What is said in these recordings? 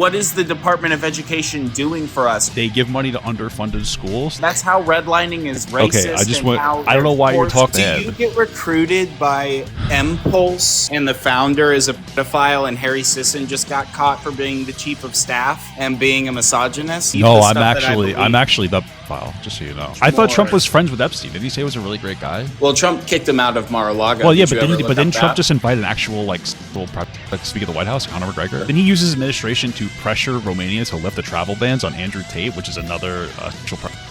What is the Department of Education doing for us? They give money to underfunded schools. That's how redlining is racist. Okay, I don't know why you're talking. Do you get recruited by Impulse and the founder is a pedophile and Harry Sisson just got caught for being the chief of staff and being a misogynist? No, I'm actually the pedophile, just so you know. I thought Trump was friends with Epstein. Did he say he was a really great guy? Well, Trump kicked him out of Mar-a-Lago. Well, yeah, but didn't Trump just invite an actual speaker of the White House, Conor McGregor? Didn't he use his administration to pressure Romania to lift the travel bans on Andrew Tate, which is another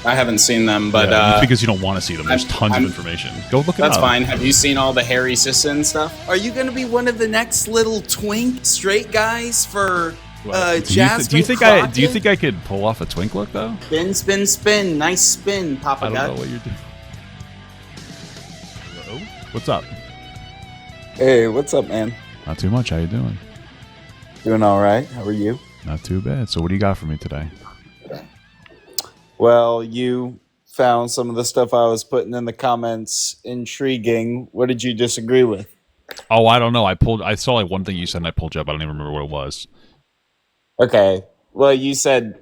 I haven't seen them, but because you don't want to see them. There's tons of information. Go look it up. That's fine. Have you seen all the Harry Sisson stuff? Are you going to be one of the next little twink straight guys for Jasmine? Do you think I could pull off a twink look though? Spin, spin, spin. Nice spin, Papa. I don't know what you're doing. Hello? What's up? Hey, what's up, man? Not too much. How you doing? Doing all right. How are you? Not too bad. So what do you got for me today? Well, you found some of the stuff I was putting in the comments intriguing. What did you disagree with? Oh, I don't know. I saw like one thing you said and I pulled you up. I don't even remember what it was. Okay. Well, you said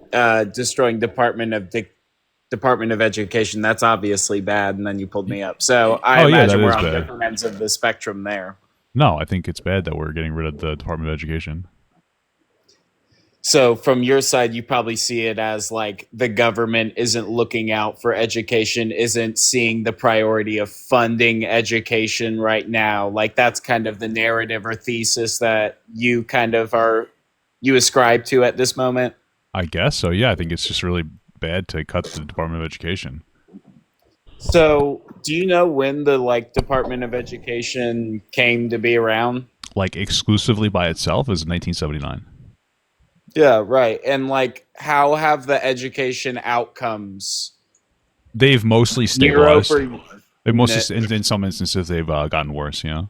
destroying Department of Education. That's obviously bad, and then you pulled me up. So I imagine we're on different ends of the spectrum there. No, I think it's bad that we're getting rid of the Department of Education. So from your side, you probably see it as like the government isn't looking out for education, isn't seeing the priority of funding education right now. Like that's kind of the narrative or thesis that you ascribe to at this moment. I guess so. Yeah, I think it's just really bad to cut the Department of Education. So do you know when the Department of Education came to be around? Like exclusively by itself is 1979. Yeah, right. And how have the education outcomes? They've mostly stabilized. In some instances, they've gotten worse. You know,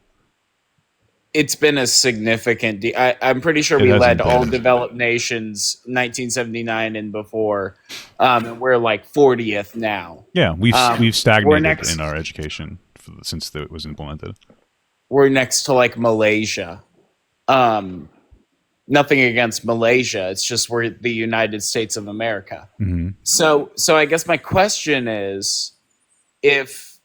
it's been a significant. I'm pretty sure we led all developed nations 1979 and before, and we're 40th now. Yeah, we've stagnated in our education since it was implemented. We're next to Malaysia. Nothing against Malaysia. It's just we're the United States of America. Mm-hmm. So I guess my question is, if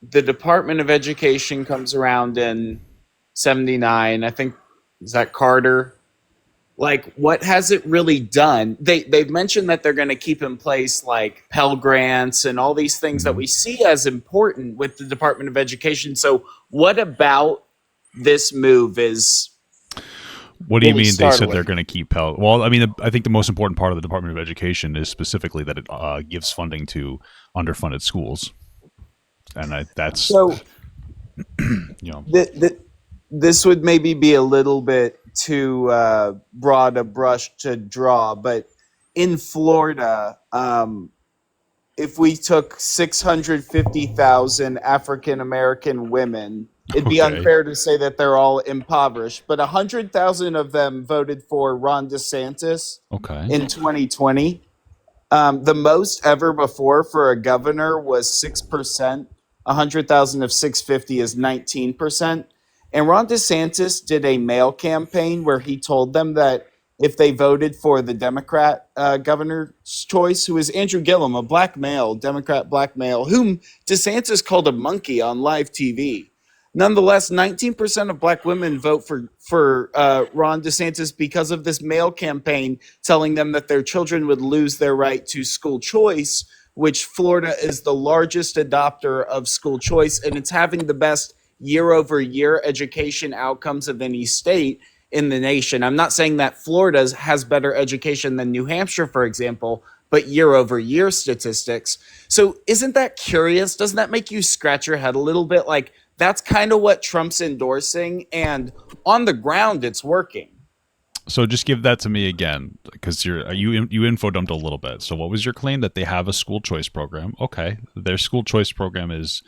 the Department of Education comes around in 79, I think, is that Carter? What has it really done? They've mentioned that they're going to keep in place Pell Grants and all these things that we see as important with the Department of Education. So what about this move is... What do you mean they said they're going to keep Pell? Well, I mean, I think the most important part of the Department of Education is specifically that it gives funding to underfunded schools. And that's... So, this would maybe be a little bit too broad a brush to draw, but in Florida, if we took 650,000 African-American women... It'd be unfair to say that they're all impoverished, but 100,000 of them voted for Ron DeSantis in 2020. The most ever before for a governor was 6%. 100,000 of 650 is 19%. And Ron DeSantis did a mail campaign where he told them that if they voted for the Democrat governor's choice, who is Andrew Gillum, a black male, Democrat black male, whom DeSantis called a monkey on live TV. Nonetheless, 19% of black women vote for Ron DeSantis because of this mail campaign telling them that their children would lose their right to school choice, which Florida is the largest adopter of school choice, and it's having the best year-over-year education outcomes of any state in the nation. I'm not saying that Florida has better education than New Hampshire, for example, but year-over-year statistics. So isn't that curious? Doesn't that make you scratch your head a little bit? That's kind of what Trump's endorsing, and on the ground, it's working. So just give that to me again, because you info dumped a little bit. So what was your claim? That they have a school choice program? Okay, their school choice program is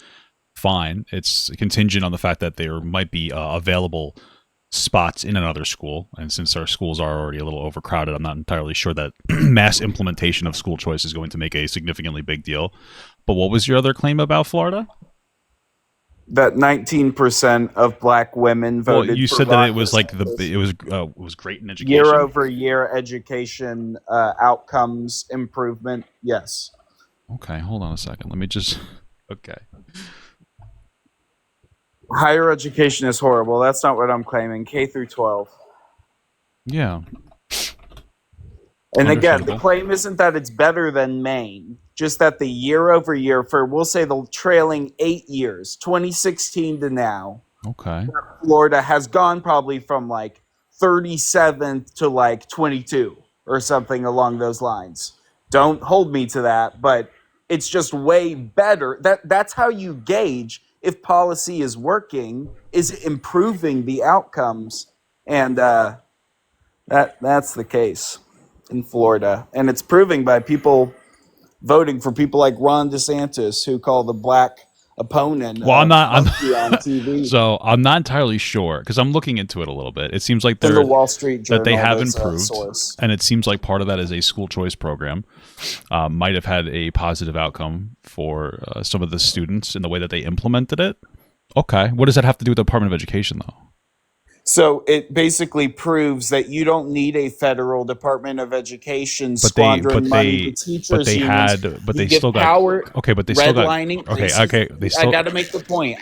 fine. It's contingent on the fact that there might be available spots in another school, and since our schools are already a little overcrowded, I'm not entirely sure that mass implementation of school choice is going to make a significantly big deal. But what was your other claim about Florida? that 19% of black women Well, voted you for said that Ron it was like DeSantis. it was great in Year education. over year education outcomes improvement. Yes. Okay, hold on a second. Let me just. Okay. Higher education is horrible. That's not what I'm claiming. K through 12. Yeah. And again, the Understandable. claim isn't that it's better than Maine, just that the year over year for, we'll say, the trailing 8 years, 2016 to now, Okay. Florida has gone probably from like 37th to like 22 or something along those lines. Don't hold me to that, but it's just way better. That's how you gauge if policy is working, is it improving the outcomes, and that's the case in Florida, and it's proving by people voting for people like Ron DeSantis, who call the black opponent Well, I'm not. monkey on I'm TV. so I'm not entirely sure because I'm looking into it a little bit. It seems like In the Wall Street that they Journal, have there's a improved, source. and it seems like part of that is a school choice program. Might have had a positive outcome for some of the students in the way that they implemented it. Okay, what does that have to do with the Department of Education, though? So it basically proves that you don't need a federal Department of Education squandering money to teachers unions. But You they give still got. power. Okay, but they still got. Redlining. Okay, they I still. got to make the point.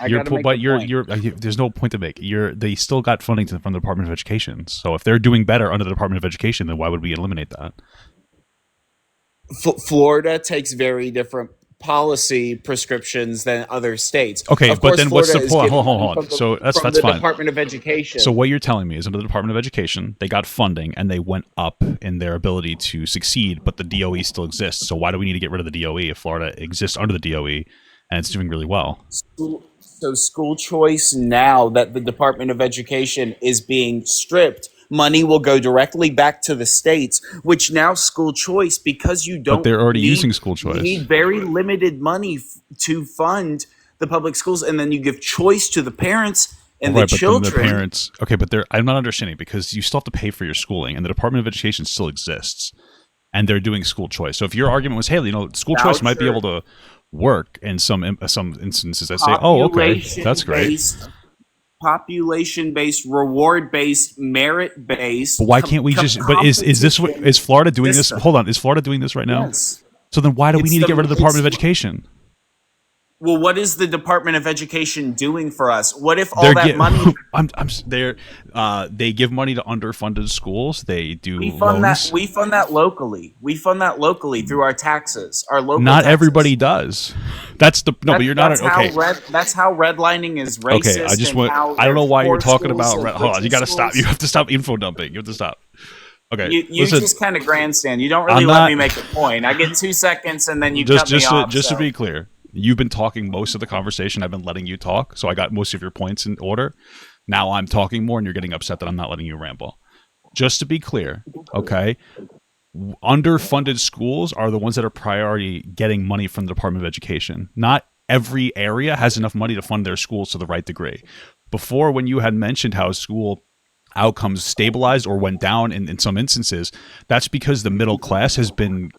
There's no point to make. They still got funding from the Department of Education. So if they're doing better under the Department of Education, then why would we eliminate that? Florida takes very different policy prescriptions than other states. Okay, of but course, then Florida what's the point? Hold on. from So that's the fine. Department of Education. So what you're telling me is under the Department of Education, they got funding and they went up in their ability to succeed, but the DOE still exists. So why do we need to get rid of the DOE if Florida exists under the DOE and it's doing really well? So school choice, now that the Department of Education is being stripped, money will go directly back to the states, which now school choice, because you don't. But they're already using school choice. You need very limited money to fund the public schools, and then you give choice to the parents and the children. But the parents. Okay, but I'm not understanding because you still have to pay for your schooling, and the Department of Education still exists, and they're doing school choice. So if your argument was, hey, school choice might be able to work in some instances, I say, oh, okay, that's great. Population-based, reward-based, merit-based. But why can't we just? But is this what is Florida doing this? Hold on, is Florida doing this right now? Yes. So then why do we need to get rid of the Department of Education? Well, what is the Department of Education doing for us? What if all that money? They give money to underfunded schools. They do We fund loans. We fund that locally. We fund that locally through our taxes. Our local. Not taxes. everybody does. That's the no. But you're not okay. That's how redlining is racist. Okay, I just want. I don't know why you're talking about. Hold on, you got to stop. You have to stop info dumping. You have to stop. Okay, you just kind of grandstand. You don't really let me make a point. I get 2 seconds and then you cut me off. Just to be clear, you've been talking most of the conversation. I've been letting you talk, so I got most of your points in order. Now I'm talking more, and you're getting upset that I'm not letting you ramble. Just to be clear, okay? Underfunded schools are the ones that are priority getting money from the Department of Education. Not every area has enough money to fund their schools to the right degree. Before, when you had mentioned how school outcomes stabilized or went down in some instances, that's because the middle class has been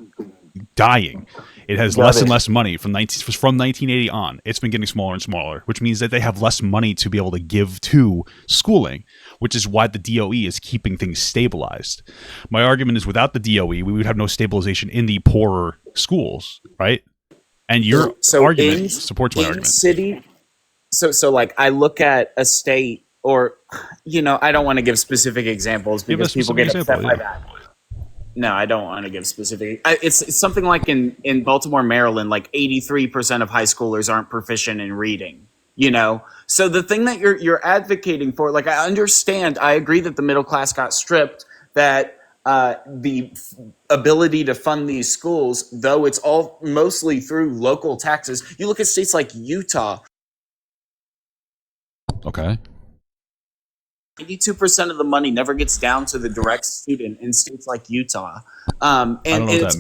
dying. It has less and less money from 1980 on. It's been getting smaller and smaller, which means that they have less money to be able to give to schooling, which is why the DOE is keeping things stabilized. My argument is without the DOE, we would have no stabilization in the poorer schools, right? And your argument supports my argument. So like I look at a state, or I don't want to give specific examples because people get upset by that. No, I don't want to give specific. It's something like in Baltimore, Maryland, like 83% of high schoolers aren't proficient in reading. So the thing that you're advocating for, like, I understand, I agree that the middle class got stripped, that the ability to fund these schools, though it's all mostly through local taxes. You look at states like Utah. Okay. 82% of the money never gets down to the direct student in states like Utah, and it's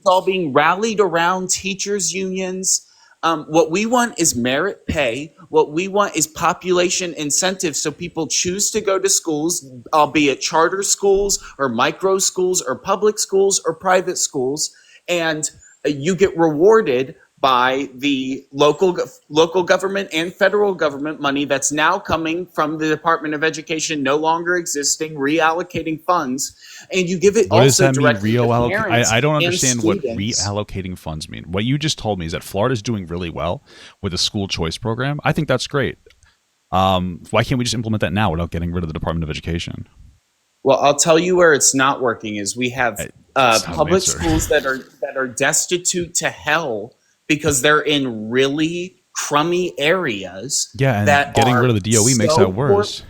all being rallied around teachers unions. What we want is merit pay. What we want is population incentives, so people choose to go to schools, albeit charter schools or micro schools or public schools or private schools, and you get rewarded by the local government and federal government money that's now coming from the Department of Education, no longer existing, reallocating funds, and you give it What does also that mean, directly to parents I don't and understand what students. reallocating funds mean. What you just told me is that Florida's doing really well with a school choice program. I think that's great. Why can't we just implement that now without getting rid of the Department of Education? Well, I'll tell you where it's not working is we have That's not an public answer. schools that are destitute to hell because they're in really crummy areas. Yeah, and that getting are rid of the DOE makes so that worse.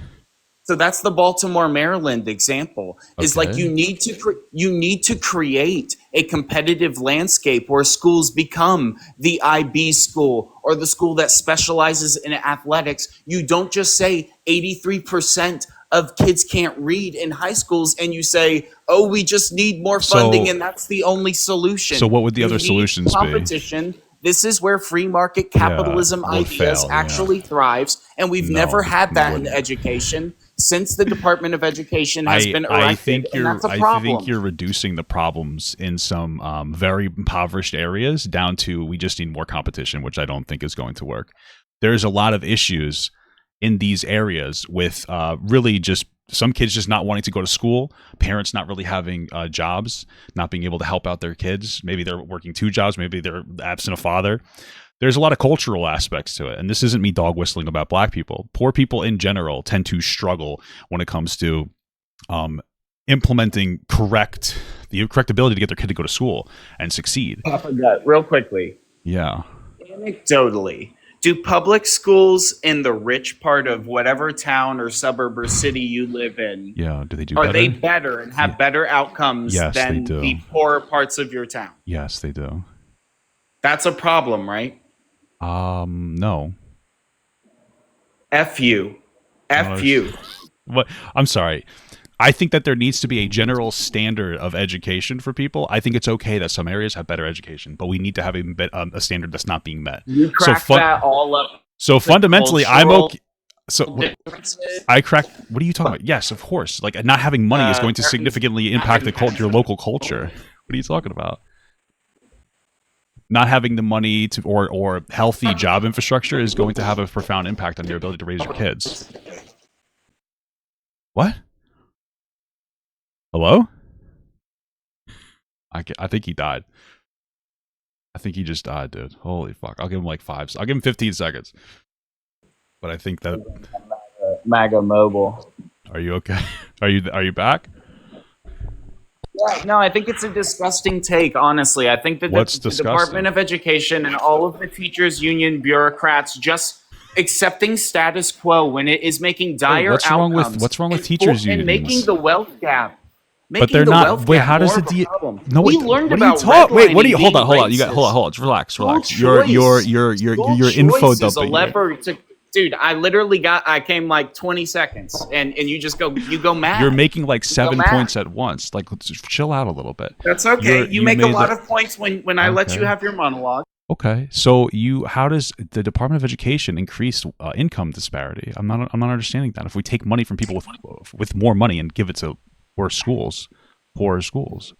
So that's the Baltimore, Maryland example. Is like Okay. you need to create a competitive landscape where schools become the IB school or the school that specializes in athletics. You don't just say 83% of kids can't read in high schools and you say, "Oh, we just need more funding and that's the only solution." So what would the You other need solutions be? competition. This is where free market capitalism would ideas fail, yeah. actually thrives, and we've No, never had that in wouldn't. education since the Department of Education has been I erected, think and that's a problem. I think you're reducing the problems in some very impoverished areas down to we just need more competition, which I don't think is going to work. There's a lot of issues in these areas with really just some kids just not wanting to go to school, parents not really having jobs, not being able to help out their kids. Maybe they're working 2 jobs, maybe they're absent a father. There's a lot of cultural aspects to it. And this isn't me dog whistling about black people. Poor people in general tend to struggle when it comes to implementing the correct ability to get their kid to go to school and succeed. Real quickly, Yeah. anecdotally, do public schools in the rich part of whatever town or suburb or city you live in, Yeah. Do they do are better? they better and have better outcomes Yes, they than do. the poorer parts of your town? Yes, they do. That's a problem, right? No. F you. F you. What? I'm sorry. I think that there needs to be a general standard of education for people. I think it's okay that some areas have better education, but we need to have a standard that's not being met. You crack that all up. So fundamentally, I'm cultural okay. So differences. I crack. What are you talking about? Yes, of course. Like not having money is going to significantly impact your local culture. What are you talking about? Not having the money to or healthy job infrastructure is going to have a profound impact on your ability to raise your kids. What? Hello? I think he died. I think he just died, dude. Holy fuck. I'll give him like 5. I'll give him 15 seconds. But I think that... MAGA mobile. Are you okay? Are you back? Yeah, no, I think it's a disgusting take, honestly. I think that What's the disgusting? Department of Education and all of the teachers union bureaucrats just accepting status quo when it is making dire what's outcomes. wrong with teachers and unions? making the wealth gap. But they're not. Wait, how does the no? We Wait, learned what are you about talking? Wait, what are you? redlining Hold on. being You got hold on. Relax. School You're choice info is a dumping. lever to, dude. I came like 20 seconds, and you go mad. You're making like 7 mad. points at once. Like, let's just chill out a little bit. That's okay. You make a lot of points when I let Okay. you have your monologue. Okay, so how does the Department of Education increase income disparity? I'm not understanding that. If we take money from people with more money and give it to worse schools, poorer schools.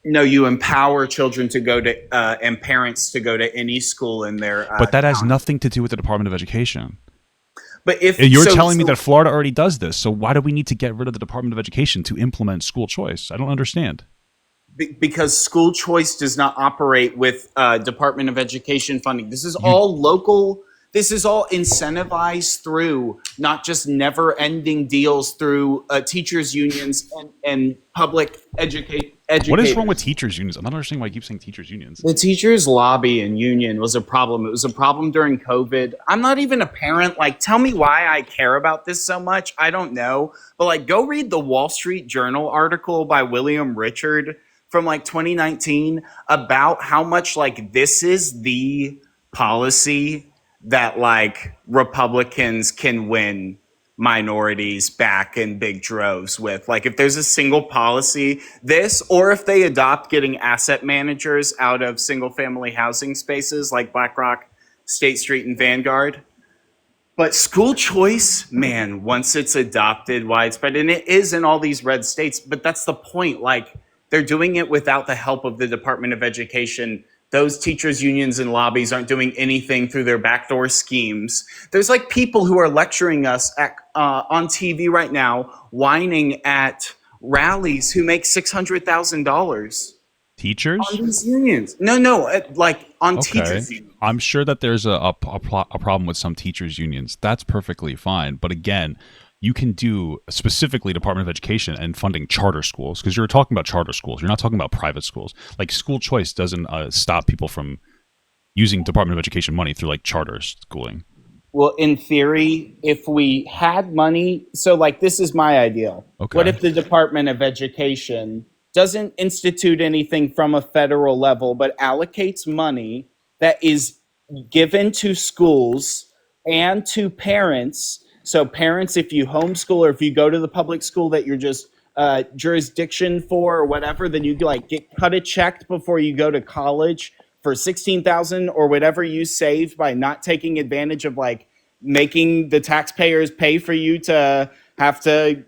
No, you empower children to go to and parents to go to any school in their. But that has nothing to do with the Department of Education. But if You're telling me that Florida already does this, so why do we need to get rid of the Department of Education to implement school choice? I don't understand. Because school choice does not operate with Department of Education funding. This is all local. This is all incentivized through not just never-ending deals through teachers unions and public educators. What is wrong with teachers unions? I'm not understanding why you keep saying teachers unions. The teachers lobby and union was a problem. It was a problem during COVID. I'm not even a parent. Like, tell me why I care about this so much. I don't know. But like, go read the Wall Street Journal article by William Richard from like 2019 about how much like this is the policy that like Republicans can win minorities back in big droves with. Like if there's a single policy, this, or if they adopt getting asset managers out of single family housing spaces like BlackRock, State Street, and Vanguard. But school choice, man, once it's adopted widespread, and it is in all these red states, but that's the point. Like they're doing it without the help of the Department of Education those teachers unions and lobbies aren't doing anything through their backdoor schemes. There's like people who are lecturing us on TV right now, whining at rallies who make $600,000 Teachers? on these unions. No, like on teachers unions. I'm sure that there's a problem with some teachers unions. That's perfectly fine. But again, you can do specifically Department of Education and funding charter schools, because you're talking about charter schools. You're not talking about private schools. Like school choice doesn't stop people from using Department of Education money through like charter schooling. Well, in theory, if we had money, so like this is my ideal. Okay. What if the Department of Education doesn't institute anything from a federal level, but allocates money that is given to schools and to parents? So parents, if you homeschool or if you go to the public school that you're just jurisdiction for or whatever, then you like get cut a check before you go to college for $16,000 or whatever you saved by not taking advantage of like making the taxpayers pay for you to have to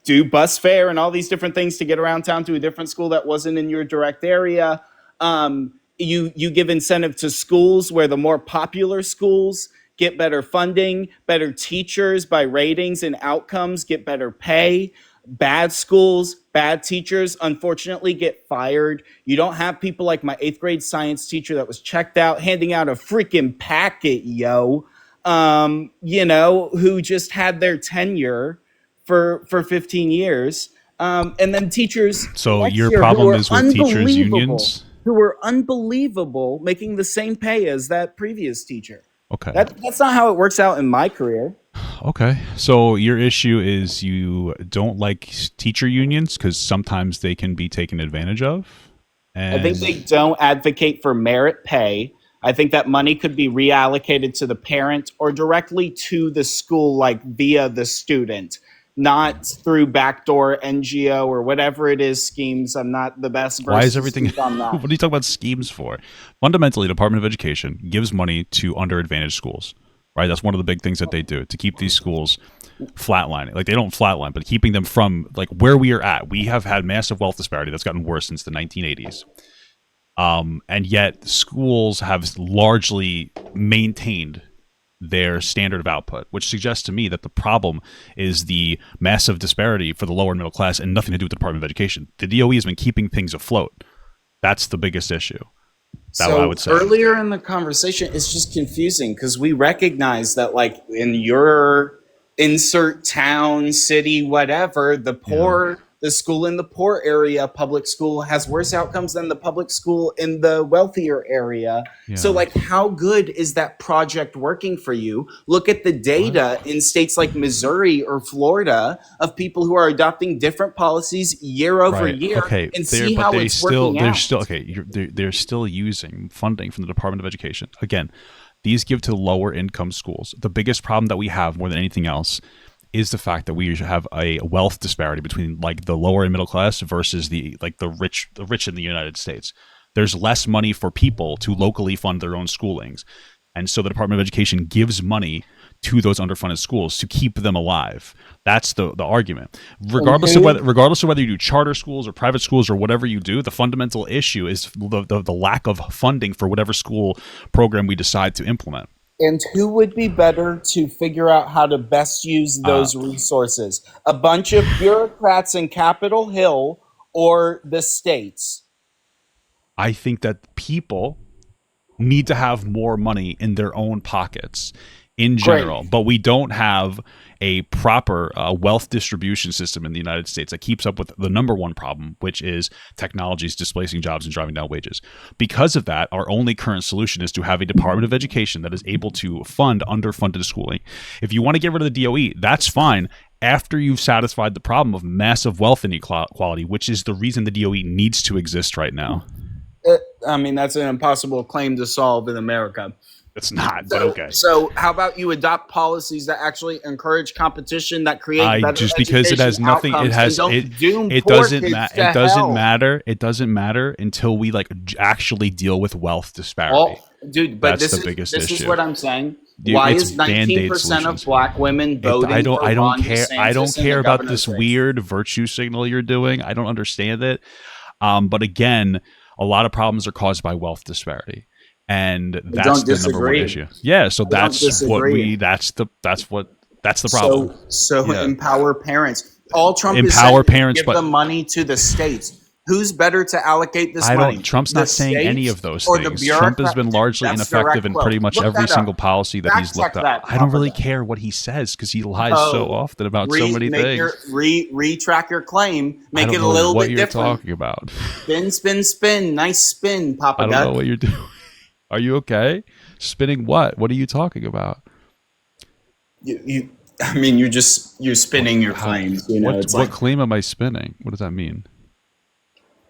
do bus fare and all these different things to get around town to a different school that wasn't in your direct area. You give incentive to schools where the more popular schools get better funding, better teachers by ratings and outcomes, get better pay. Bad schools, bad teachers, unfortunately, get fired. You don't have people like my 8th grade science teacher that was checked out, handing out a freaking packet, who just had their tenure for 15 years. And then teachers. So your problem is with teachers unions? Who were unbelievable, making the same pay as that previous teacher. Okay. That's not how it works out in my career. Okay. So your issue is you don't like teacher unions because sometimes they can be taken advantage of? And I think they don't advocate for merit pay. I think that money could be reallocated to the parent or directly to the school, like via the student, not through backdoor NGO or whatever it is schemes. I'm not the best person. Why is everything on that. What are you talking about schemes for? Fundamentally, the Department of Education gives money to underadvantaged schools, right? That's one of the big things that they do to keep these schools flatlining. Like they don't flatline, but keeping them from like where we are at. We have had massive wealth disparity that's gotten worse since the 1980s. And yet schools have largely maintained their standard of output, which suggests to me that the problem is the massive disparity for the lower and middle class and nothing to do with the Department of Education. The DOE has been keeping things afloat. That's the biggest issue. That's what I would say. Earlier in the conversation, it's just confusing because we recognize that like in your insert town, city, whatever, the poor, the school in the poor area, public school has worse outcomes than the public school in the wealthier area. Yeah. So like how good is that project working for you? Look at the data in states like Missouri or Florida of people who are adopting different policies year over year and see how it's working out. They're still using funding from the Department of Education. Again, these give to lower income schools. The biggest problem that we have more than anything else is the fact that we have a wealth disparity between like the lower and middle class versus the rich in the United States. There's less money for people to locally fund their own schoolings. And so the Department of Education gives money to those underfunded schools to keep them alive. That's the argument. Regardless of whether you do charter schools or private schools or whatever you do, the fundamental issue is the lack of funding for whatever school program we decide to implement. And who would be better to figure out how to best use those resources? A bunch of bureaucrats in Capitol Hill or the states? I think that people need to have more money in their own pockets in general, but we don't have a proper wealth distribution system in the United States that keeps up with the number one problem, which is technologies displacing jobs and driving down wages. Because of that, our only current solution is to have a Department of Education that is able to fund underfunded schooling. If you want to get rid of the DOE, that's fine after you've satisfied the problem of massive wealth inequality, which is the reason the DOE needs to exist right now. I mean, that's an impossible claim to solve in America. It's not, but okay. So how about you adopt policies that actually encourage competition, that create better just because it has nothing, it has it doesn't matter until we like actually deal with wealth disparity. Well, dude, but this is what I'm saying. Why is 19% of black women voting? I don't care about this weird virtue signal you're doing. I don't understand it. But again, a lot of problems are caused by wealth disparity, and that's don't the number one disagree. issue. Yeah, so I don't that's what disagree. that's the problem. So Yeah. empower parents. All Trump Empower is saying parents, is give but the money to the states. Who's better to allocate this money? Trump's The not saying any states of those or the things. Trump has bureaucrat? been largely That's ineffective direct in quote. pretty much Look every that up. single policy that he's Fact looked check at. that, I don't Papa really Doc. care what he says because he lies so often about so many things. Retrack your claim. Make I it don't a know little what bit you're different. talking about. Spin, spin, spin. Nice spin, Papa I don't Doc. know what you're doing. Are you okay? Spinning what? What are you talking about? You're spinning your claims. What claim am I spinning? What does that mean?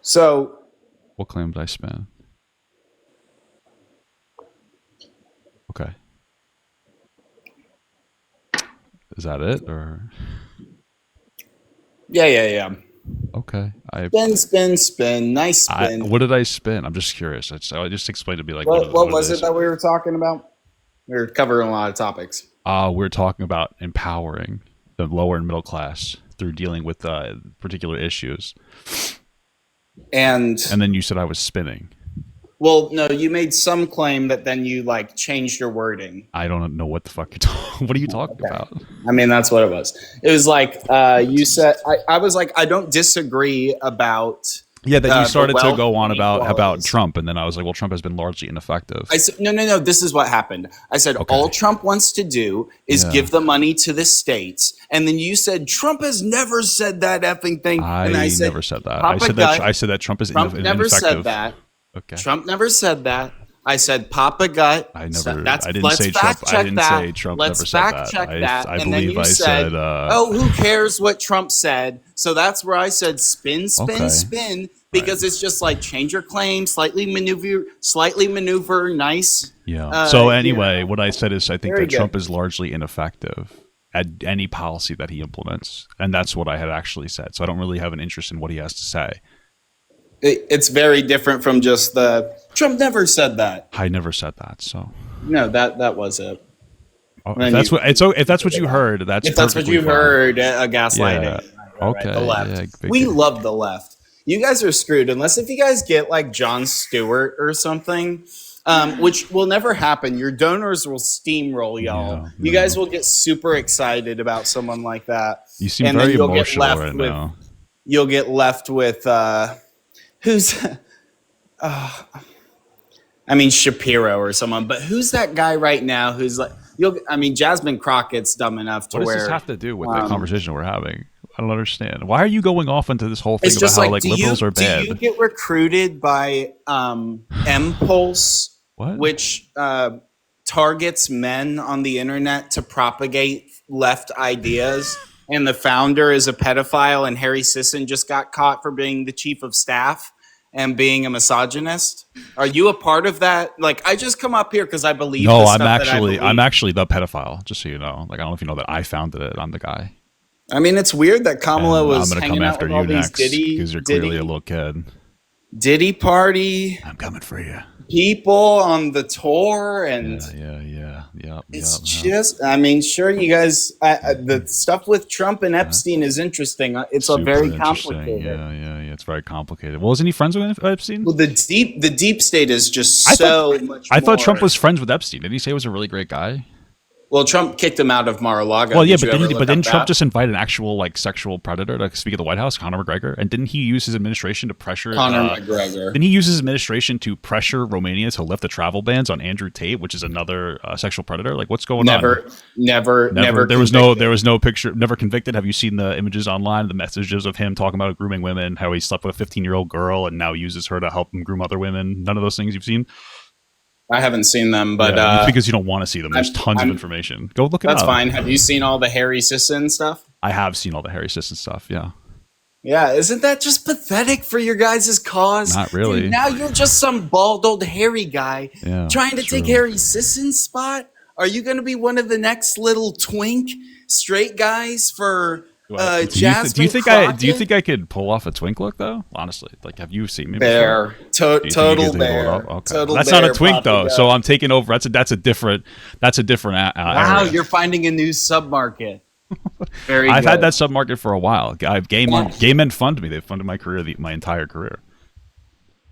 So What claim did I spin? Okay. Is that it or? yeah. Okay. Spin. Nice spin. What did I spin? I'm just curious. I just explained to me like What was it that we were talking about? We were covering a lot of topics. We're talking about empowering the lower and middle class through dealing with particular issues. And then you said I was spinning. Well, no, you made some claim that then you like changed your wording. I don't know what the fuck you're talking. What are you talking about? I mean, that's what it was. It was like you said. I was like, I don't disagree about. Yeah, then you started to wealth go on about inequalities. Trump, and then I was like, well, Trump has been largely ineffective. I said, no. This is what happened. I said, all Trump wants to do is give the money to the states. And then you said, Trump has never said that effing thing. And I said, never said that. Papa I said that Trump is Trump never ineffective. said that. Okay. Trump never said that. I said Papa Gut. I never. That's, I didn't let's say fact Trump. check I didn't that. say Trump Let's never said fact that. check that. I and then believe you I said. oh, who cares what Trump said? So that's where I said spin, spin, because it's just like change your claim, slightly maneuver, nice. Yeah. So anyway, what I said is I think that Trump is largely ineffective at any policy that he implements, and that's what I had actually said. So I don't really have an interest in what he has to say. It's very different from just the Trump never said that. I never said that. So no, that was it. Oh, if that's what you heard, that's what you heard, gaslighting. Yeah. Okay. The left. Yeah, we love the left. You guys are screwed unless if you guys get like Jon Stewart or something, which will never happen. Your donors will steamroll y'all. You guys will get super excited about someone like that. You seem very emotional right now. You'll get left with who's Shapiro or someone, but who's that guy right now who's like Jasmine Crockett's dumb enough to what where does this have to do with the conversation we're having? I don't understand. Why are you going off into this whole thing about how liberals are bad? Do you get recruited by Impulse, which targets men on the internet to propagate left ideas? And the founder is a pedophile, and Harry Sisson just got caught for being the chief of staff and being a misogynist. Are you a part of that? Like, I just come up here because I believe. No, I'm actually the pedophile. Just so you know, like I don't know if you know that I founded it. I'm the guy. I mean, it's weird that Kamala was hanging out with all these Diddy because you're clearly a little kid. Diddy party. I'm coming for you. People on the tour and it's just. I mean, sure, you guys. The stuff with Trump and Epstein is interesting. It's a very complicated. Yeah. It's very complicated. Well, isn't he friends with Epstein? Well, the deep state is just much. I thought Trump was friends with Epstein. Did he say he was a really great guy? Well, Trump kicked him out of Mar-a-Lago. Well, yeah, but didn't Trump just invite an actual sexual predator to speak at the White House, Conor McGregor? And didn't he use his administration to pressure Conor McGregor? Didn't he use his administration to pressure Romania to lift the travel bans on Andrew Tate, which is another sexual predator? Like, what's going on? Never. There was no picture. Never convicted. Have you seen the images online? The messages of him talking about grooming women, how he slept with a 15-year-old girl and now uses her to help him groom other women. None of those things you've seen. I haven't seen them, but because you don't want to see them. There's tons of information. Go look it up. That's fine. Have you seen all the Harry Sisson stuff? I have seen all the Harry Sisson stuff. Yeah. Yeah, isn't that just pathetic for your guys' cause? Not really. Dude, now you're just some bald old hairy guy trying to take Harry Sisson's spot. Are you going to be one of the next little twink straight guys for? Do you think I could pull off a twink look though? Honestly, like, have you seen me before? Total bear. Okay. Total that's bear, not a twink though. Papa. So I'm taking over. That's a different. Wow, area. You're finding a new submarket. Very. I've had that submarket for a while. Gay men fund me. They've funded my career, my entire career.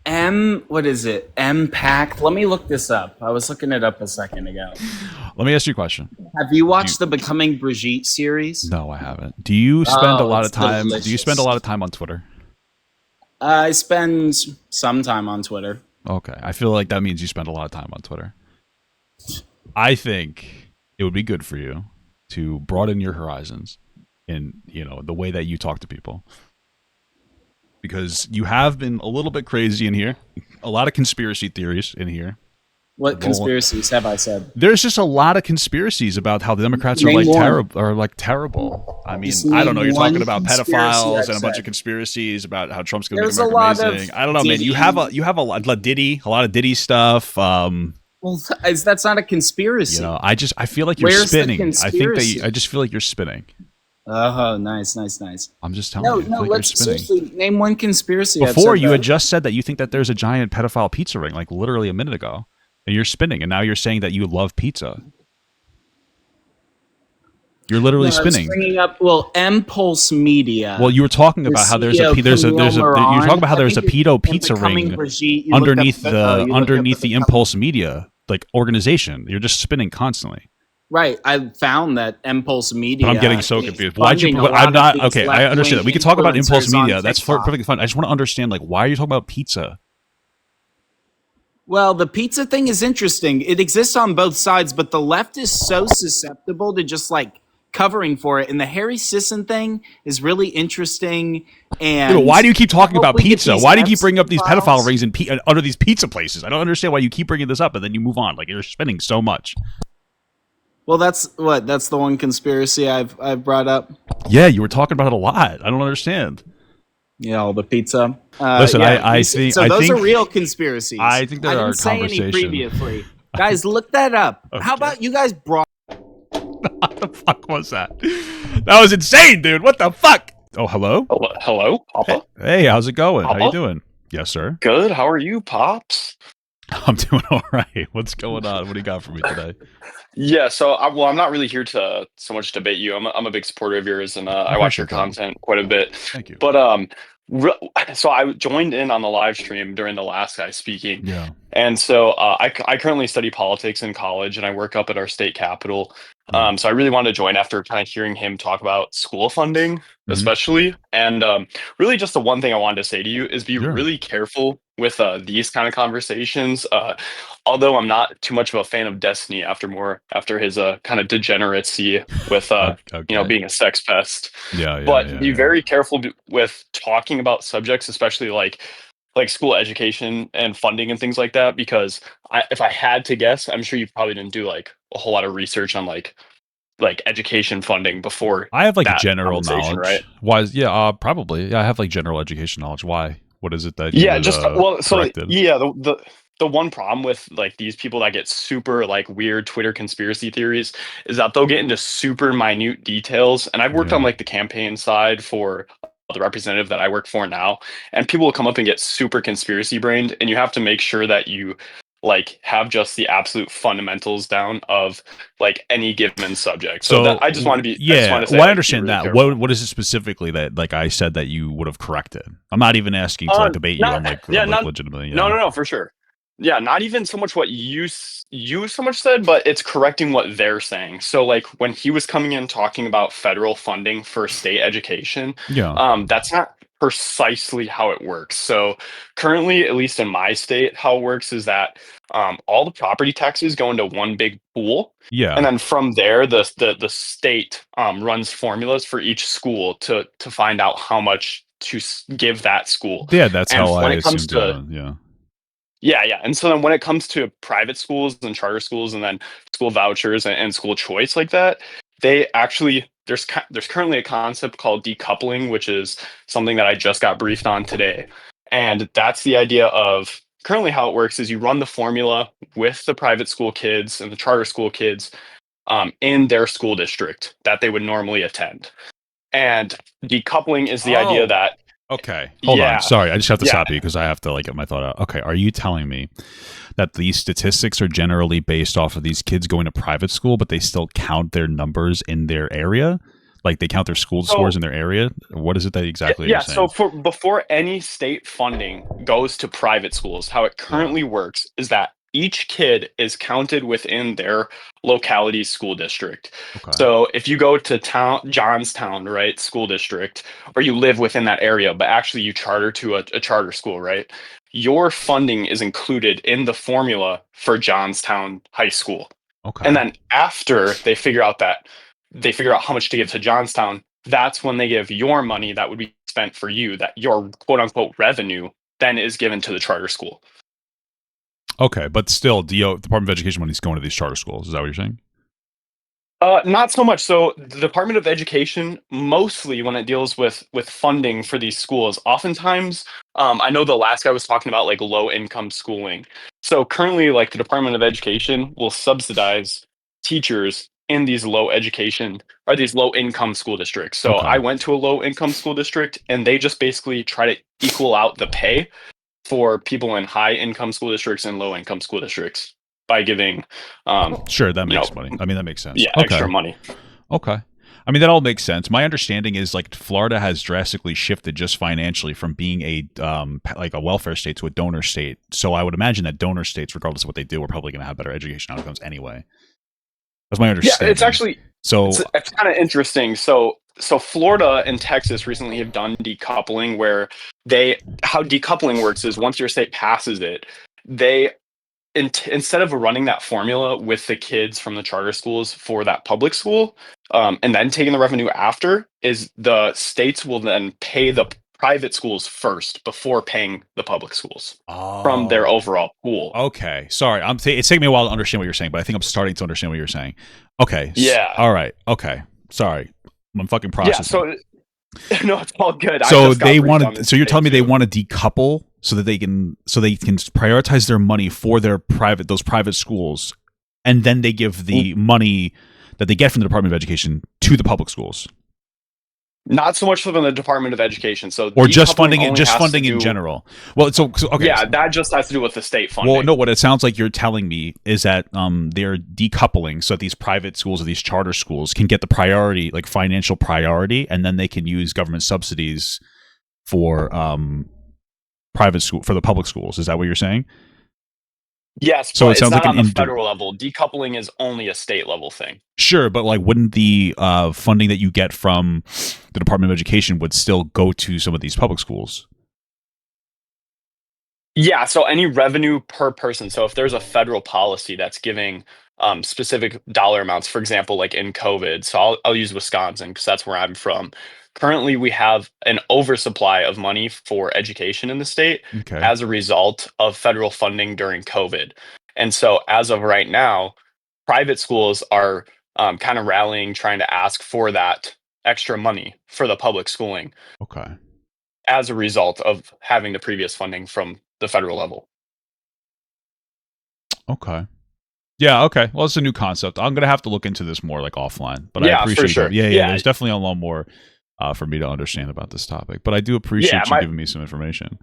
What is it? Pact. Let me look this up. I was looking it up a second ago. Let me ask you a question. Have you watched the Becoming Brigitte series? No, I haven't. Do you spend a lot of it's time? Do you delicious. spend a lot of time on Twitter? I spend some time on Twitter. Okay, I feel like that means you spend a lot of time on Twitter. I think it would be good for you to broaden your horizons in, the way that you talk to people. Because you have been a little bit crazy in here. A lot of conspiracy theories in here. What conspiracies have I said? There's just a lot of conspiracies about how the Democrats are terrible. I mean, I don't know. You're talking about pedophiles and a bunch of conspiracies about how Trump's going to make America amazing. I don't know, man. You have a lot of Diddy stuff. Well, that's not a conspiracy. I feel like you're spinning. I just feel like you're spinning. Oh, nice. I'm just telling you. Let's seriously name one conspiracy. Before you had just said that you think that there's a giant pedophile pizza ring, like literally a minute ago. And you're spinning, and now you're saying that you love pizza. You're literally spinning. Bringing up Impulse Media. Well, you were talking about how there's a pedo pizza ring underneath the Impulse Media organization. You're just spinning constantly. Right, I found that Impulse Media. But I'm getting so confused. Why'd you? I'm not okay. I understand that. We can talk about Impulse Media. That's perfectly fine. I just want to understand, why are you talking about pizza? Well, the pizza thing is interesting. It exists on both sides, but the left is so susceptible to just covering for it. And the Harry Sisson thing is really interesting. And why do you keep talking about pizza? Why do you keep bringing up these pedophile rings under these pizza places? I don't understand why you keep bringing this up and then you move on. You're spinning so much. Well, that's the one conspiracy I've brought up. Yeah, you were talking about it a lot. I don't understand. Yeah, all the pizza. Listen, I think those are real conspiracies. I think there are say any previously. Guys, look that up. Okay. How about you guys brought? What the fuck was that? That was insane, dude. What the fuck? Oh, hello. Hello, Papa. Hey, how's it going? Papa? How you doing? Yes, sir. Good. How are you, Pops? I'm doing all right. What's going on? What do you got for me today? Yeah, so I'm not really here to so much debate you. I'm a big supporter of yours, and I watch your content quite a bit. Thank you. But so I joined in on the live stream during the last guy speaking. Yeah. And so I currently study politics in college, and I work up at our state capitol. So I really wanted to join after kind of hearing him talk about school funding, especially. And really just the one thing I wanted to say to you is be really careful with these kind of conversations. Although I'm not too much of a fan of Destiny after his kind of degeneracy with being a sex pest. But be very careful with talking about subjects, especially like school education and funding and things like that, because if I had to guess, I'm sure you probably didn't do a whole lot of research on like education funding before. I have general knowledge, right? Why? Yeah, probably. Yeah, I have general education knowledge. Why? What is it that? The one problem with these people that get super weird Twitter conspiracy theories is that they'll get into super minute details. And I've worked on the campaign side for the representative that I work for now, and people will come up and get super conspiracy brained, and you have to make sure that you have just the absolute fundamentals down of any given subject. So I just want to be I understand really that. What is it specifically that I said that you would have corrected? I'm not even asking to debate you on legitimately. No, for sure. Yeah, not even so much what you so much said, but it's correcting what they're saying. So when he was coming in talking about federal funding for state education, that's not precisely how it works. So currently, at least in my state, how it works is that all the property taxes go into one big pool. Yeah. And then from there, the state runs formulas for each school to find out how much to give that school. Yeah, that's how I assume to. Yeah. And so then when it comes to private schools and charter schools and then school vouchers and school choice like that, they actually, there's currently a concept called decoupling, which is something that I just got briefed on today. And that's the idea of currently how it works is you run the formula with the private school kids and the charter school kids in their school district that they would normally attend. And decoupling is the idea that okay, hold on. Sorry, I just have to stop you because I have to get my thought out. Okay, are you telling me that these statistics are generally based off of these kids going to private school, but they still count their numbers in their area? Like they count their school So scores in their area? What is it that exactly you're yeah, so saying? for before any state funding goes to private schools, how it Yeah. currently works is that each kid is counted within their locality school district. Okay. So if you go to Johnstown, right, school district, or you live within that area, but actually you charter to a charter school, right? Your funding is included in the formula for Johnstown High School. And Okay. then after they figure out how much to give to Johnstown, that's when they give your money that would be spent for you, that your quote unquote revenue then is given to the charter school. Okay, but still, Department of Education money is going to these charter schools. Is that what you're saying? Not so much. So the Department of Education, mostly when it deals with funding for these schools, oftentimes, I know the last guy was talking about like low income schooling. So currently, like the Department of Education will subsidize teachers in these these low income school districts. So Okay. I went to a low income school district, and they just basically try to equal out the pay for people in high income school districts and low income school districts by giving, Sure, that you know, makes money. I mean, that makes sense. yeah, Okay. extra money. Okay. I mean, that all makes sense. My understanding is like Florida has drastically shifted just financially from being like a welfare state to a donor state. So I would imagine that donor states, regardless of what they do, are probably going to have better education outcomes anyway. That's my Yeah, it's understanding. actually So it's kind of interesting. So Florida and Texas recently have done decoupling where they how decoupling works is once your state passes it, they instead of running that formula with the kids from the charter schools for that public school, and then taking the revenue after, is the states will then pay the private schools first before paying the public schools from their oh, overall pool. okay. Sorry, it's taking me a while to understand what you're saying, but I think I'm starting to understand what you're saying. Okay. Yeah, All right. Okay. Sorry, I'm fucking yeah. processing. So no, it's all good. I So just got they briefed on want to. this So you're today telling me they too. want to decouple so that they can prioritize their money for those private schools, and then they give the money that they get from the Department of Education to the public schools, Not so much from the Department of Education. So or just decoupling funding it, only just has to funding in do, general. Well, so okay. yeah, that just has to do with the state Well, funding. no. What it sounds like you're telling me is that they're decoupling so that these private schools or these charter schools can get the priority, like financial priority, and then they can use government subsidies for private school for the public schools. Is that what you're saying? Yes, So but it it's sounds like not an on the federal level. Decoupling is only a state level thing. sure, but like, wouldn't the funding that you get from the Department of Education would still go to some of these public schools? Yeah, so any revenue per person. So if there's a federal policy that's giving specific dollar amounts, for example, like in COVID, so I'll use Wisconsin because that's where I'm from. Currently, we have an oversupply of money for education in the state Okay, as a result of federal funding during COVID. And so, as of right now, private schools are kind of rallying, trying to ask for that extra money for the public schooling okay, as a result of having the previous funding from the federal level. okay. Yeah, okay. Well, it's a new concept. I'm gonna have to look into this more, like offline. But I Yeah, for appreciate you. sure. Yeah, yeah. Yeah, There's definitely a lot more for me to understand about this topic. But I do yeah, appreciate you giving me some information.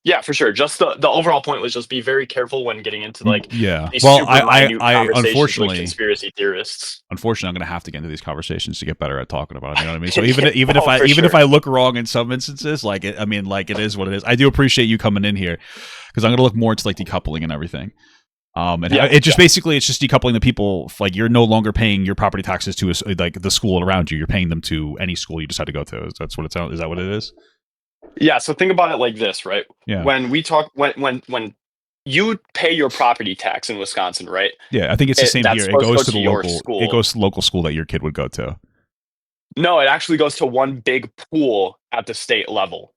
yeah, for sure. Just the overall point was just be very careful when getting into like Yeah. these Well, super minute I conversations with unfortunately, conspiracy theorists. I'm gonna have to get into these conversations to get better at talking about it. You know what I mean? So even if Oh, for if sure. I look wrong in some instances, like I mean, like it is what it is. I do appreciate you coming in here because I'm gonna look more into like decoupling and everything. And Yeah, it just basically it's just decoupling the people. Like you're no longer paying your property taxes to like the school around you. You're paying them to any school you decide to go to. That's what it sounds. Is that what it is? yeah. So think about it like this, right? Yeah. When we talk, when you pay your property tax in Wisconsin, right? Yeah. I think it's the same That's here. It supposed to go goes to to the your local. It school. goes to the local school that your kid would go to. No, it actually goes to one big pool at the state level.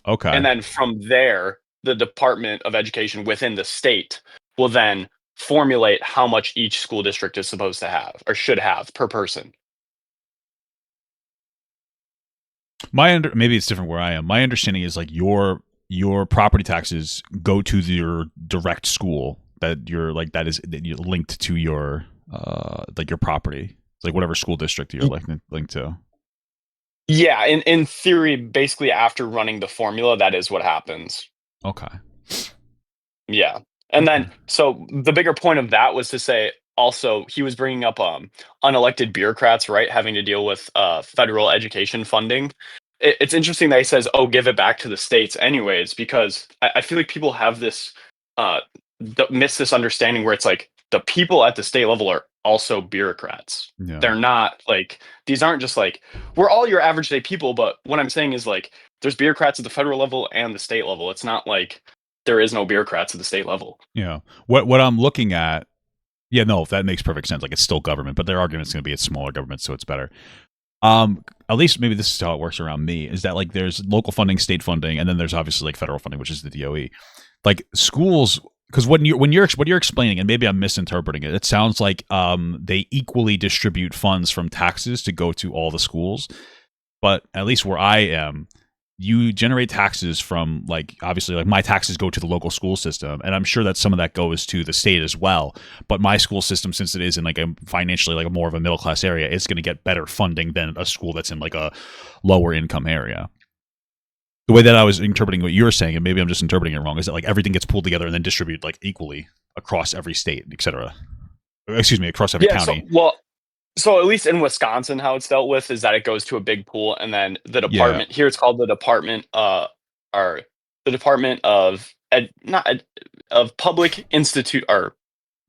Okay. And then from there, the Department of Education within the state will then formulate how much each school district is supposed to have or should have per person. Maybe it's different where I am. My understanding is like your property taxes go to your direct school that you're like that you're linked to your like your property. It's like whatever school district you're linked to. Yeah, in theory, basically after running the formula, that is what happens. Okay. Yeah. And Okay. then so the bigger point of that was to say also he was bringing up unelected bureaucrats, right, having to deal with federal education funding. It's interesting that he says, "Oh, give it back to the states," anyways, because I feel like people have this uh, miss this understanding where it's like the people at the state level are also bureaucrats. Yeah. They're not like these aren't just like we're all your average day people, but what I'm saying is like there's bureaucrats at the federal level and the state level. It's not like there is no bureaucrats at the state level. Yeah. What I'm looking at, yeah, no, that makes perfect sense. Like it's still government, but their argument's going to be it's smaller government, so it's better. At least maybe this is how it works around me, is that like there's local funding, state funding, and then there's obviously like federal funding, which is the DOE. Like schools, because what you're explaining, and maybe I'm misinterpreting it, it sounds like they equally distribute funds from taxes to go to all the schools. But at least where I am, you generate taxes from, like, obviously, like my taxes go to the local school system, and I'm sure that some of that goes to the state as well. But my school system, since it is in like a financially like a more of a middle class area, it's going to get better funding than a school that's in like a lower income area. The way that I was interpreting what you're saying, and maybe I'm just interpreting it wrong, is that like everything gets pulled together and then distributed like equally across every state, etc. Excuse me, across every county. So at least in Wisconsin, how it's dealt with is that it goes to a big pool, and then the department here, it's called the Department, or the Department of of Public Institute or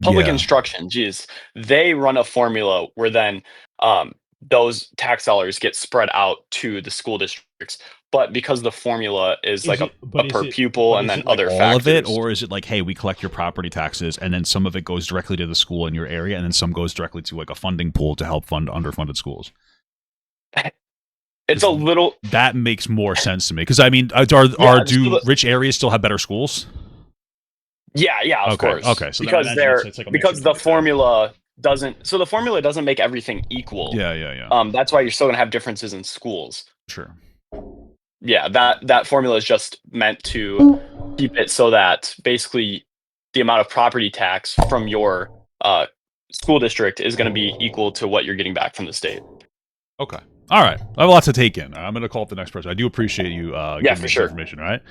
Public Instruction. Geez, they run a formula where then those tax dollars get spread out to the school districts. But because the formula is like a per pupil and then other factors. All of it, or is it like, hey, we collect your property taxes and then some of it goes directly to the school in your area and then some goes directly to like a funding pool to help fund underfunded schools? It's a little... That makes more sense to me. Because, I mean, do rich areas still have better schools? Yeah, of course. Okay, so because the formula doesn't... So the formula doesn't make everything equal. Yeah. That's why you're still going to have differences in schools. Sure. Yeah, that formula is just meant to keep it so that basically the amount of property tax from your school district is going to be equal to what you're getting back from the state. Okay. All right. I have a lot to take in. I'm going to call up the next person. I do appreciate you giving me this information, all right?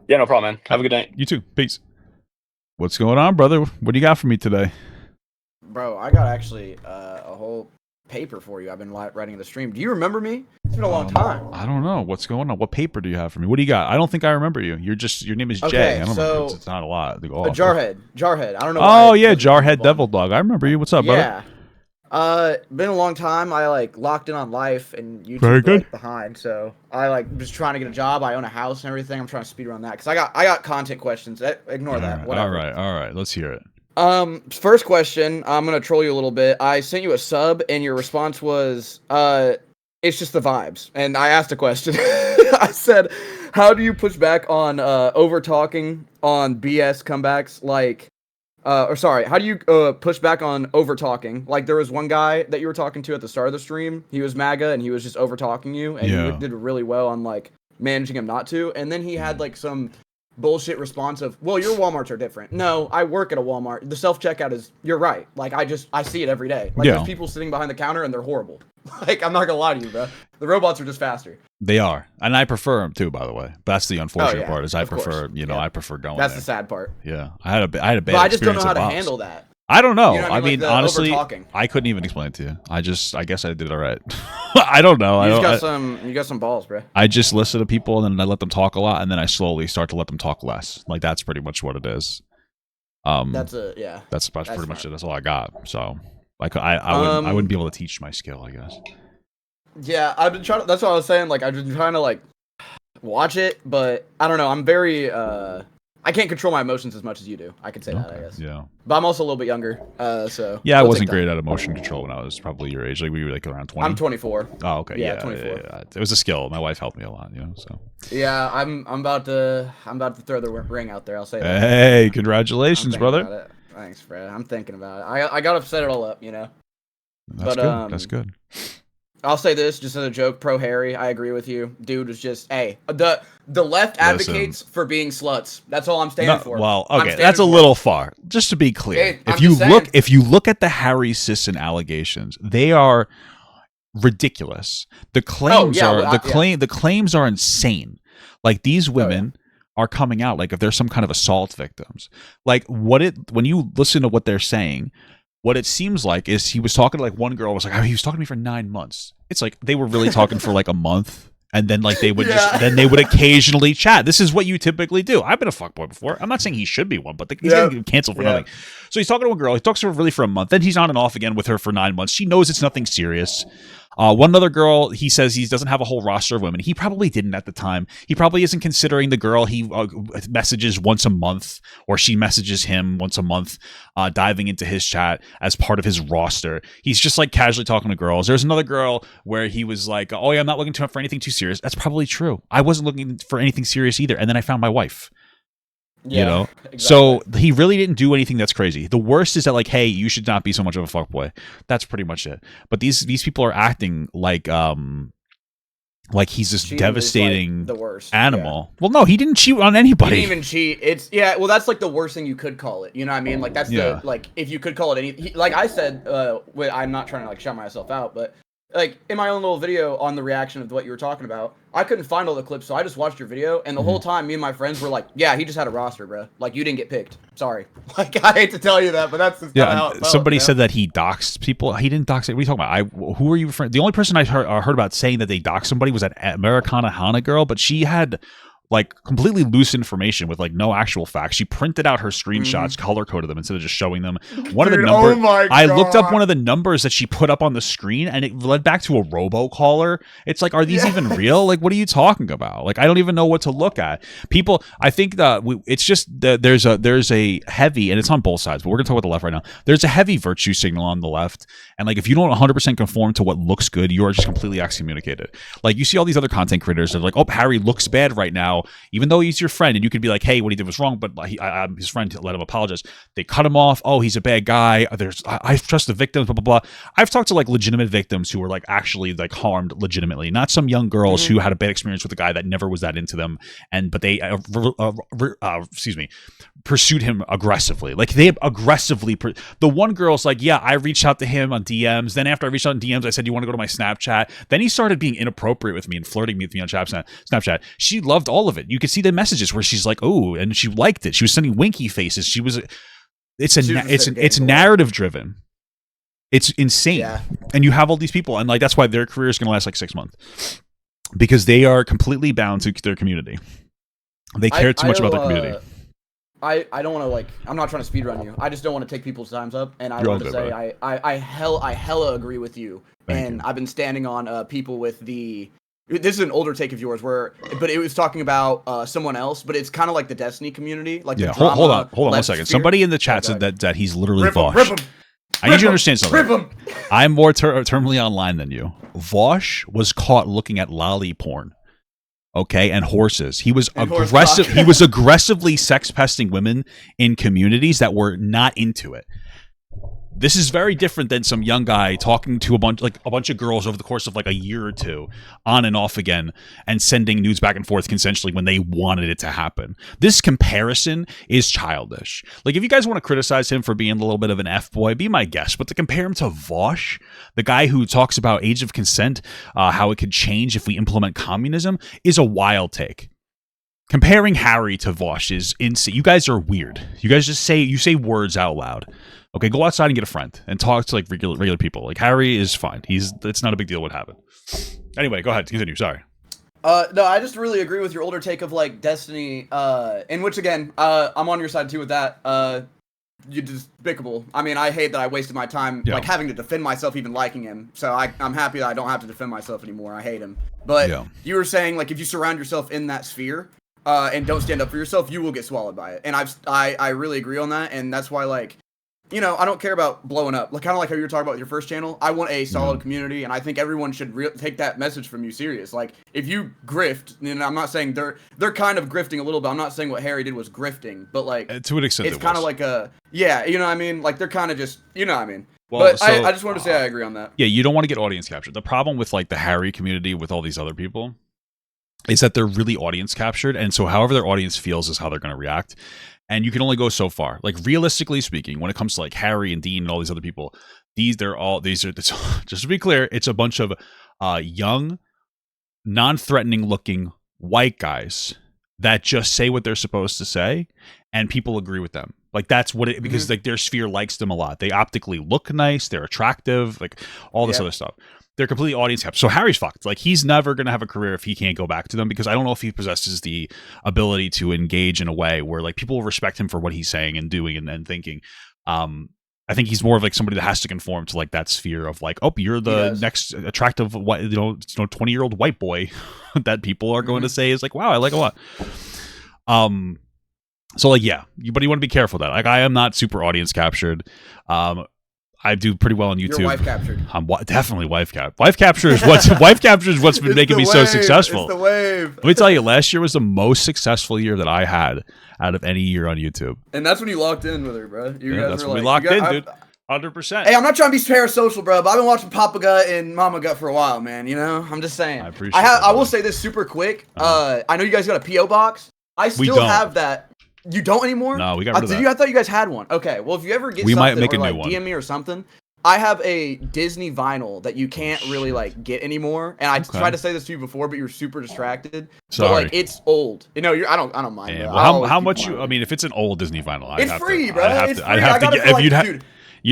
Yeah, no problem, man. Have a good night. You too. Peace. What's going on, brother? What do you got for me today? Bro, I got actually a whole paper for you. I've been writing the stream. Do you remember me? It's been a long time. I don't know what's going on. What paper do you have for me? What do you got? I don't think I remember you. Your name is Jay. Okay, I don't remember. It's not a lot. Jarhead. I don't know. Oh yeah, Jarhead Devil Dog. I remember you. What's up, brother? Yeah. Been a long time. I like locked in on life and YouTube. Very good. Behind, so I like just trying to get a job. I own a house and everything. I'm trying to speed around that because I got content questions. Ignore that. Whatever. All right. Let's hear it. First question. I'm gonna troll you a little bit. I sent you a sub and your response was it's just the vibes. And I asked a question. I said, how do you push back on over talking on BS comebacks? Like, how do you push back on over talking? Like, there was one guy that you were talking to at the start of the stream. He was MAGA and he was just over talking you, and you did really well on like managing him not to. And then he had like some bullshit response of, well, your Walmarts are different. No, I work at a Walmart. The self-checkout is, you're right. Like, I see it every day. Like, there's people sitting behind the counter and they're horrible. Like, I'm not gonna lie to you, bro. The robots are just faster. They are. And I prefer them too, by the way. That's the unfortunate part, is I prefer, I prefer going That's there. the sad part. Yeah. I had a bad experience. But I just don't know how to handle that. I don't know. You know what I mean, like honestly, I couldn't even explain it to you. I guess I did all right. I don't know. You got some balls, bro. I just listen to people and then I let them talk a lot, and then I slowly start to let them talk less. Like, that's pretty much what it is. That's pretty much it. That's all I got. So, like, I wouldn't be able to teach my skill, I guess. Yeah, I've been trying to, that's what I was saying. Like, I've been trying to like watch it, but I don't know. I'm very I can't control my emotions as much as you do. I could say that, I guess. Yeah. But I'm also a little bit younger, so... Yeah, I wasn't great at emotion control when I was probably your age. Like, we were, like, around 20? I'm 24. Oh, okay. Yeah, 24. Yeah. It was a skill. My wife helped me a lot, so... Yeah, I'm about to throw the ring out there, I'll say that. Hey, congratulations, brother. Thanks, Fred. I'm thinking about it. I gotta set it all up, That's good. That's good. I'll say this just as a joke, pro Harry. I agree with you. Dude was just, the left advocates for being sluts. That's all I'm standing for. Well, okay, that's a little far. Just to be clear, if you look at the Harry Sisson allegations, they are ridiculous. The claims the claims are insane. Like, these women are coming out like if they're some kind of assault victims. Like, when you listen to what they're saying, what it seems like is he was talking to like one girl was like, oh, he was talking to me for 9 months. It's like they were really talking for like a month. And then like they would then they would occasionally chat. This is what you typically do. I've been a fuckboy before. I'm not saying he should be one, but he's gonna get canceled for nothing. So he's talking to a girl. He talks to her really for a month. Then he's on and off again with her for 9 months. She knows it's nothing serious. One other girl, he says he doesn't have a whole roster of women. He probably didn't at the time. He probably isn't considering the girl he messages once a month, or she messages him once a month, diving into his chat as part of his roster. He's just like casually talking to girls. There's another girl where he was like, oh yeah, I'm not looking for anything too serious. That's probably true. I wasn't looking for anything serious either. And then I found my wife. You know, exactly. So he really didn't do anything that's crazy. The worst is that like, hey, you should not be so much of a fuckboy. That's pretty much it. But these people are acting like he's this devastating like the worst animal. Yeah. Well, no, he didn't cheat on anybody. He didn't even cheat. Well, that's like the worst thing you could call it. You know what I mean? Like that's the like if you could call it any. Like I said, I'm not trying to like shout myself out, but like in my own little video on the reaction of what you were talking about, I couldn't find all the clips, so I just watched your video, and the whole time me and my friends were like, yeah, he just had a roster, bro. Like, you didn't get picked. Sorry. Like, I hate to tell you that, but that's just how it felt. Somebody said that he doxed people. He didn't dox it. What are you talking about? Who are you referring? The only person I heard about saying that they doxed somebody was that Americana Hana girl, but she had like completely loose information with like no actual facts. She printed out her screenshots, color coded them instead of just showing them. One of the numbers, I looked up one of the numbers that she put up on the screen, and it led back to a robocaller. It's like, are these even real? Like, what are you talking about? Like, I don't even know what to look at. People, I think that it's just that there's a heavy, and it's on both sides, but we're gonna talk about the left right now. There's a heavy virtue signal on the left, and like if you don't 100% conform to what looks good, you are just completely excommunicated. Like you see all these other content creators that are like, oh, Harry looks bad right now, even though he's your friend, and you could be like, hey, what he did was wrong, but I'm his friend, let him apologize. They cut him off. Oh, he's a bad guy. I trust the victims, blah, blah, blah. I've talked to like legitimate victims who were like actually like harmed legitimately, not some young girls who had a bad experience with a guy that never was that into them, but they pursued him aggressively. Like they aggressively, the one girl's like, yeah, I reached out to him on DMs. Then after I reached out on DMs, I said, you want to go to my Snapchat? Then he started being inappropriate with me and flirting with me on Snapchat. She loved all of it. You could see the messages where she's like, oh, and she liked it. She was sending winky faces. It's narrative driven. It's insane. Yeah. And you have all these people, and like that's why their career is going to last like 6 months, because they are completely bound to their community. They care too much about their community. I don't want to like, I'm not trying to speedrun you. I just don't want to take people's times up, and I want to say I hella agree with you. Thank you. I've been standing on people with the. This is an older take of yours, but it was talking about someone else, but it's kind of like the Destiny community, like the drama. Hold on 1 second. Somebody in the chat said that he's literally Vosh. I need you to understand something. I'm more terminally online than you. Vosh was caught looking at lolly porn. Okay, and horses. He was aggressive. He was aggressively sex pesting women in communities that were not into it. This is very different than some young guy talking to a bunch of girls over the course of like a year or two, on and off again, and sending nudes back and forth consensually when they wanted it to happen. This comparison is childish. Like, if you guys want to criticize him for being a little bit of an F-boy, be my guest. But to compare him to Vosh, the guy who talks about age of consent, how it could change if we implement communism, is a wild take. Comparing Harry to Vosh is insane. You guys are weird. You guys just say words out loud. Okay, go outside and get a friend and talk to like regular people. Like Harry is fine. It's not a big deal what happened. Anyway, go ahead. Continue. Sorry. No, I just really agree with your older take of like Destiny, in which again, I'm on your side too with that. You're despicable. I mean, I hate that I wasted my time like having to defend myself, even liking him. So I'm happy that I don't have to defend myself anymore. I hate him. But you were saying like if you surround yourself in that sphere, and don't stand up for yourself, you will get swallowed by it. And I really agree on that, and that's why like. You know, I don't care about blowing up. Like kind of like how you were talking about with your first channel. I want a solid community, and I think everyone should take that message from you serious. Like, if you grift, and I'm not saying they're kind of grifting a little bit. I'm not saying what Harry did was grifting, but like to an extent, it's kind of like you know what I mean? Like they're kind of just, you know what I mean? Well, but so, I just wanted to say I agree on that. Yeah, you don't want to get audience captured. The problem with like the Harry community with all these other people is that they're really audience captured, and so however their audience feels is how they're going to react. And you can only go so far. Like realistically speaking, when it comes to like Harry and Dean and all these other people, these are just to be clear, it's a bunch of young, non-threatening looking white guys that just say what they're supposed to say, and people agree with them. Like that's what it, because like their sphere likes them a lot. They optically look nice, they're attractive, like all this other stuff. They're completely audience kept. So Harry's fucked. Like he's never going to have a career if he can't go back to them, because I don't know if he possesses the ability to engage in a way where like people will respect him for what he's saying and doing and thinking. I think he's more of like somebody that has to conform to like that sphere of like, oh, you're the next attractive, 20-year-old white boy that people are going to say is like, wow, I like a lot. So like, yeah, but you want to be careful of that. Like I am not super audience captured. I do pretty well on YouTube. You're wife captured. I'm definitely wife captured. Wife capture is what's been making me so successful. It's the wave. Let me tell you, last year was the most successful year that I had out of any year on YouTube. And that's when you locked in with her, bro. That's when we locked in, dude. 100%. Hey, I'm not trying to be parasocial, bro, but I've been watching Papa Gut and Mama Gut for a while, man. You know, I'm just saying. I appreciate that. I will say this super quick. I know you guys got a PO box. I still have that. You don't anymore? No, we got rid of that. I thought you guys had one. Okay, well, if you ever get we something might make or a new like one. DM me or something, I have a Disney vinyl that you can't really like get anymore. And I tried to say this to you before, but you were super distracted. Sorry. So like it's old. You know, I don't mind. Yeah, well, how much you? I mean, if it's an old Disney vinyl, it's free, bro. It's free. I'd have to get, if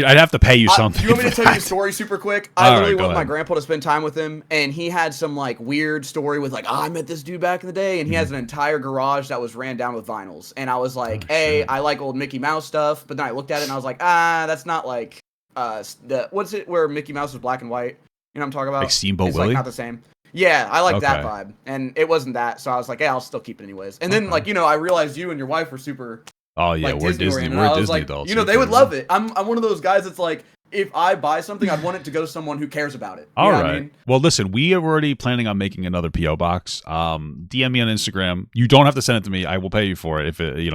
I'd have to pay you something. You want me to tell you a story super quick? I literally went with my grandpa to spend time with him, and he had some like weird story with like, I met this dude back in the day, and he has an entire garage that was ran down with vinyls. And I was like, hey, I like old Mickey Mouse stuff, but then I looked at it and I was like, that's not like what's it where Mickey Mouse was black and white? You know what I'm talking about? Like Steamboat it's Willie? Like not the same. Yeah, I like that vibe, and it wasn't that, so I was like, hey, I'll still keep it anyways. And then like I realized you and your wife were super. Oh yeah, like, we're Disney. We're Disney adults. You know, they would love it. I'm one of those guys that's like, if I buy something, I'd want it to go to someone who cares about it. All right. I mean? Well, listen, we are already planning on making another PO box. DM me on Instagram. You don't have to send it to me. I will pay you for it if it,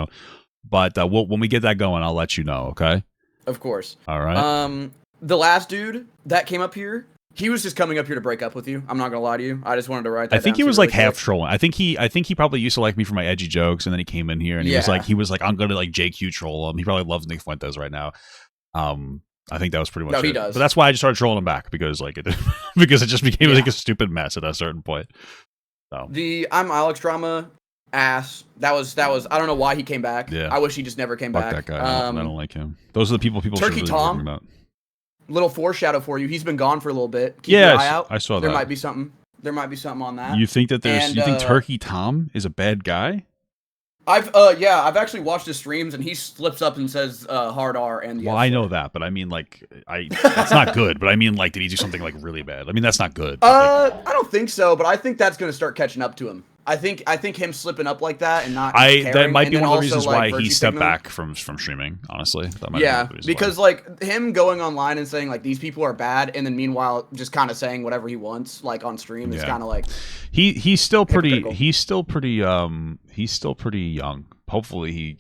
But when we get that going, I'll let you know. Okay. Of course. All right. The last dude that came up here, he was just coming up here to break up with you. I'm not gonna lie to you. I just wanted to write that. I think down he was like half trolling. I think he probably used to like me for my edgy jokes, and then he came in here and he was like, I'm gonna like JQ troll him. He probably loves Nick Fuentes right now. I think that was pretty much it. He does. But that's why I just started trolling him back, because like it just became like a stupid mess at a certain point. So I'm Alex drama ass. That was I don't know why he came back. Yeah. I wish he just never came Fuck back. that guy. I don't like him. Those are the people Turkey should really be Tom. talking about. Little foreshadow for you. He's been gone for a little bit. Keep your eye out. I saw that. There might be something on that. You think that you think Turkey Tom is a bad guy? I've actually watched his streams and he slips up and says hard R and well, I know that, but I mean like that's not good. But I mean like, did he do something like really bad? I mean that's not good. I don't think so, but I think that's gonna start catching up to him. I think him slipping up like that and not caring, that might be one of the reasons like, why he stepped back from streaming, honestly. That might be because like him going online and saying like these people are bad, and then meanwhile just kind of saying whatever he wants like on stream is kind of like he's still pretty young. Hopefully he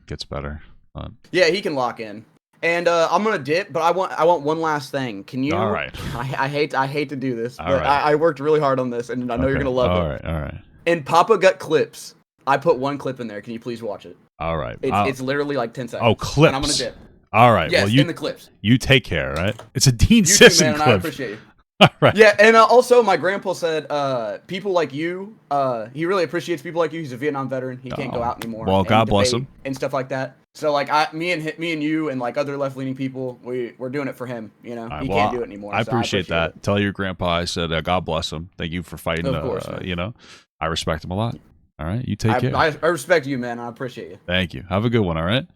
gets better. Yeah, he can lock in. And I'm gonna dip, but I want one last thing. Can you? All right. I hate to do this, but right. I worked really hard on this, and I know you're gonna love it. All right. In Papa Gut clips, I put one clip in there. Can you please watch it? All right. It's literally like 10 seconds. Oh, clips. And I'm gonna dip. All right. Yes, well, in the clips. You take care, right? It's a Dean Sisson clip. I appreciate you. All right. Yeah, and also my grandpa said, people like you, he really appreciates people like you. He's a Vietnam veteran. He can't go out anymore. Well, God bless him. And stuff like that. So like me and you and like other left-leaning people, we're doing it for him. He can't do it anymore. I appreciate that. It. Tell your grandpa I said, God bless him. Thank you for fighting. Of course, I respect him a lot. All right, you take care. I respect you, man. I appreciate you. Thank you. Have a good one. All right.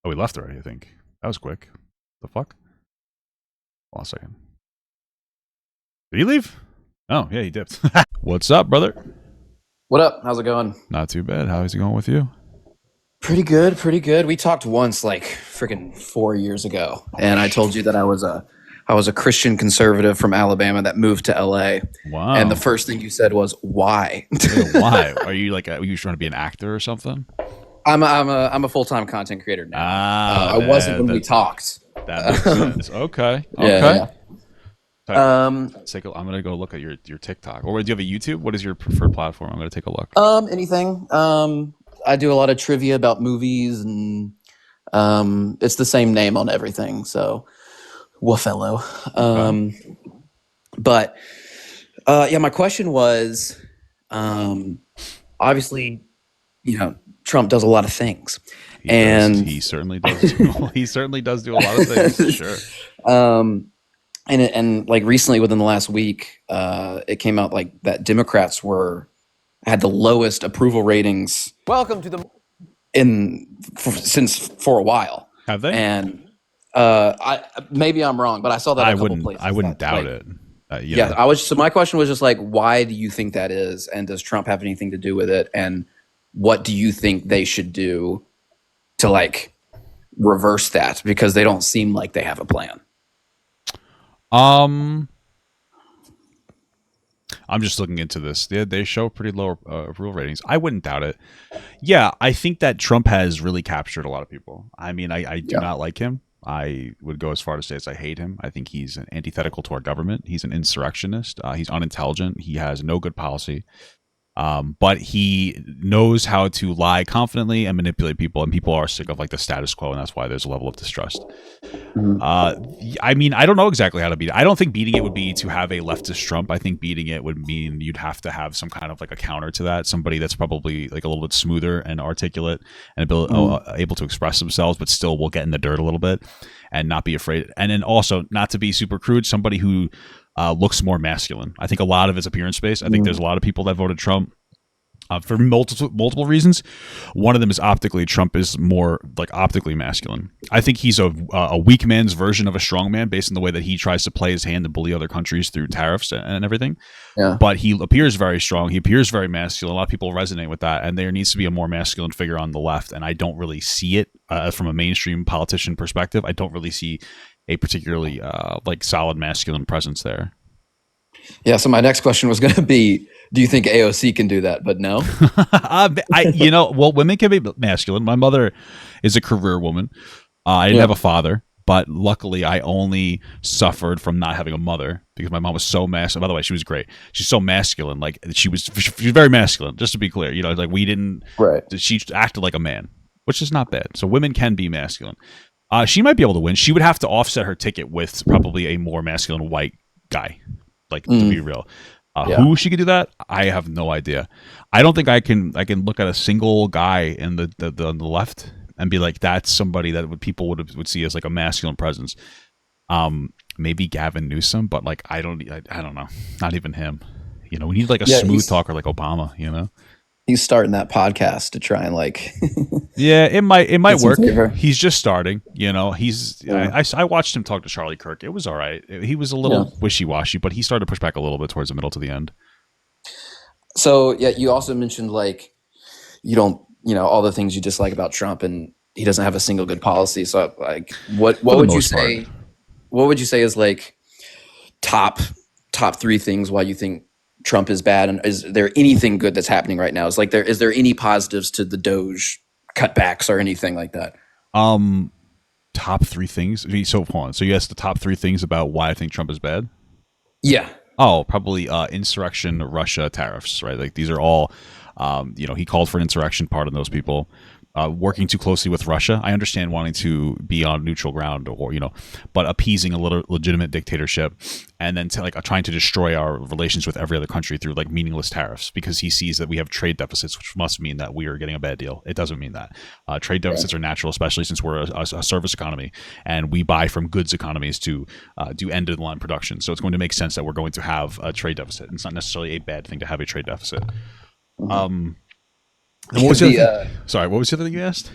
Oh, we left already. I think that was quick. The fuck? Hold on a second. Did he leave? Oh, yeah, he dipped. What's up, brother? What up? How's it going? Not too bad. How's it going with you? Pretty good, pretty good. We talked once like freaking 4 years ago, and I told you that I was a Christian conservative from Alabama that moved to LA. Wow. And the first thing you said was, why? Why? Are you trying to be an actor or something? I'm a full-time content creator now. I wasn't when we talked. That makes sense. Okay. Yeah. I'm gonna go look at your TikTok. Or do you have a YouTube? What is your preferred platform? I'm gonna take a look. Anything. I do a lot of trivia about movies, and it's the same name on everything. So, Wafellow. But my question was, obviously, Trump does a lot of things. He certainly does. He certainly does do a lot of things. Sure. And like recently, within the last week, it came out like that Democrats had the lowest approval ratings. Welcome to the since for a while. Have they? And maybe I'm wrong, but I saw that a couple places. I wouldn't doubt it. So my question was just like, why do you think that is, and does Trump have anything to do with it? And what do you think they should do to like reverse that? Because they don't seem like they have a plan. I'm just looking into this. They show pretty low approval ratings. I wouldn't doubt it. Yeah, I think that Trump has really captured a lot of people. I mean, I do not like him. I would go as far to say as I hate him. I think he's antithetical to our government. He's an insurrectionist. He's unintelligent. He has no good policy. But he knows how to lie confidently and manipulate people, and people are sick of like the status quo, and that's why there's a level of distrust. I mean, I don't know exactly how to beat it. I don't think beating it would be to have a leftist Trump. I think beating it would mean you'd have to have some kind of like a counter to that, somebody that's probably like a little bit smoother and articulate and able to express themselves, but still will get in the dirt a little bit and not be afraid. And then also, not to be super crude, somebody who looks more masculine. I think a lot of his appearance space. I think there's a lot of people that voted Trump for multiple reasons. One of them is optically. Trump is more like optically masculine. I think he's a weak man's version of a strong man based on the way that he tries to play his hand and bully other countries through tariffs and everything. Yeah. But he appears very strong. He appears very masculine. A lot of people resonate with that, and there needs to be a more masculine figure on the left, and I don't really see it from a mainstream politician perspective. I don't really see a particularly like solid masculine presence there. Yeah. So my next question was going to be, do you think AOC can do that? But no. Women can be masculine. My mother is a career woman. I didn't have a father, but luckily I only suffered from not having a mother because my mom was so masculine. By the way, she was great. She's so masculine. Like she was very masculine, just to be clear. You know, like we didn't, she acted like a man, which is not bad. So women can be masculine. She might be able to win. She would have to offset her ticket with probably a more masculine white guy, like to be real. Who she could do that? I have no idea. I don't think I can look at a single guy in the on the left and be like, that's somebody that people would see as like a masculine presence. Maybe Gavin Newsom, but like I don't know. Not even him. You know, we need like a smooth talker like Obama, you know? He's starting that podcast to try and like yeah, it might work. He's just starting, you know. I watched him talk to Charlie Kirk. It was all right. He was a little wishy-washy, but he started to push back a little bit towards the middle to the end. So yeah, you also mentioned like you don't, you know, all the things you dislike about Trump, and he doesn't have a single good policy. So like what would you say? What would you say is like top 3 things why you think Trump is bad, and is there anything good that's happening right now? Is there any positives to the Doge cutbacks or anything like that? Top 3 things. So hold on. So you asked the top 3 things about why I think Trump is bad? Yeah. Oh, probably insurrection, Russia, tariffs, right? Like these are all, he called for an insurrection, pardon those people. Working too closely with Russia. I understand wanting to be on neutral ground, or but appeasing a little legitimate dictatorship, and then trying to destroy our relations with every other country through like meaningless tariffs, because he sees that we have trade deficits, which must mean that we are getting a bad deal. It doesn't mean that. Trade deficits are natural, especially since we're a service economy and we buy from goods economies to do end-of-the-line production. So it's going to make sense that we're going to have a trade deficit. It's not necessarily a bad thing to have a trade deficit. What was sorry, what was the other thing you asked?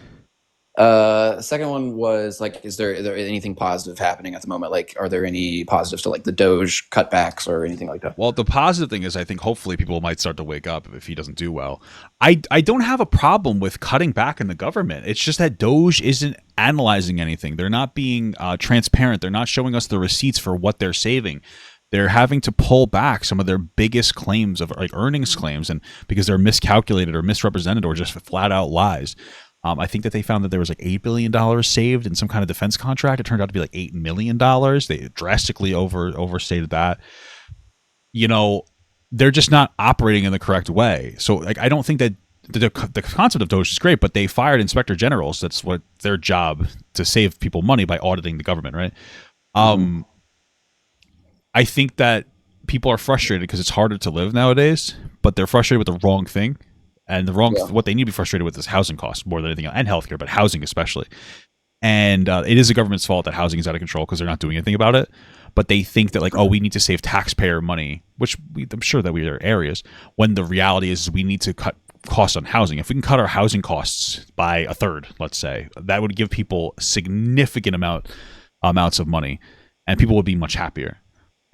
The second one was like, is there anything positive happening at the moment? Like, are there any positives to like the Doge cutbacks or anything like that? Well, the positive thing is I think hopefully people might start to wake up if he doesn't do well. I don't have a problem with cutting back in the government. It's just that Doge isn't analyzing anything. They're not being transparent. They're not showing us the receipts for what they're saving. They're having to pull back some of their biggest claims of like earnings claims, and because they're miscalculated or misrepresented or just flat out lies. I think that they found that there was like $8 billion saved in some kind of defense contract. It turned out to be like $8 million. They drastically overstated that. You know, they're just not operating in the correct way. So like, I don't think that the concept of Doge is great, but they fired inspector generals. That's what their job, to save people money by auditing the government, right? I think that people are frustrated because it's harder to live nowadays, but they're frustrated with the wrong thing. And what they need to be frustrated with is housing costs more than anything else, and healthcare, but housing especially. And it is the government's fault that housing is out of control because they're not doing anything about it. But they think that, like, oh, we need to save taxpayer money, which I'm sure that we are areas, when the reality is we need to cut costs on housing. If we can cut our housing costs by a third, let's say, that would give people significant amounts of money, and people would be much happier.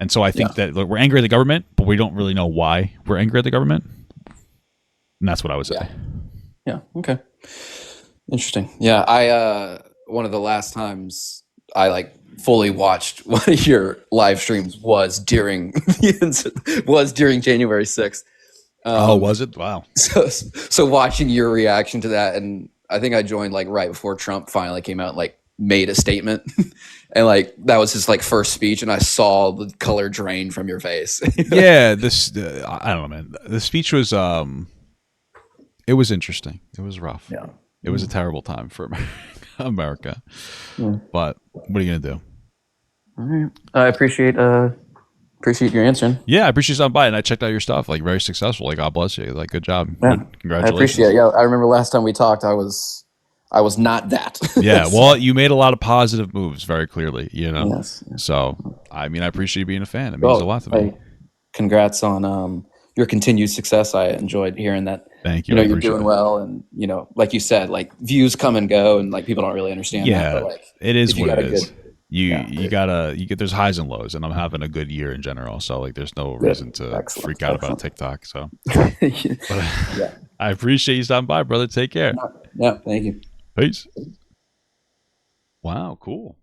And so I think that we're angry at the government, but we don't really know why we're angry at the government. And that's what I would say. Yeah. Okay. Interesting. Yeah. I one of the last times I like fully watched one of your live streams was during January 6th. Was it? Wow. So watching your reaction to that, and I think I joined like right before Trump finally came out and like made a statement, and like that was his like first speech, and I saw the color drain from your face. Yeah, I don't know, man. The speech was it was interesting. It was rough. Yeah, it was a terrible time for America. But what are you gonna do? All right, I appreciate your answering. Yeah, I appreciate you stopping by, and I checked out your stuff. Like, very successful. Like, God bless you. Like, good job. Yeah. Congratulations. I appreciate it. Yeah, I remember last time we talked, I was not that. Yeah, well, you made a lot of positive moves very clearly, you know. Yes. So, I mean, I appreciate you being a fan. It means a lot to me. Congrats on your continued success. I enjoyed hearing that. Thank you. You know, you're doing well, and you know, like you said, like views come and go, and like people don't really understand that. But, like, it is what it is. There's highs and lows, and I'm having a good year in general. So like, there's no reason to freak out about TikTok. So, I appreciate you stopping by, brother. Take care. Yeah, thank you. Peace. Wow, cool.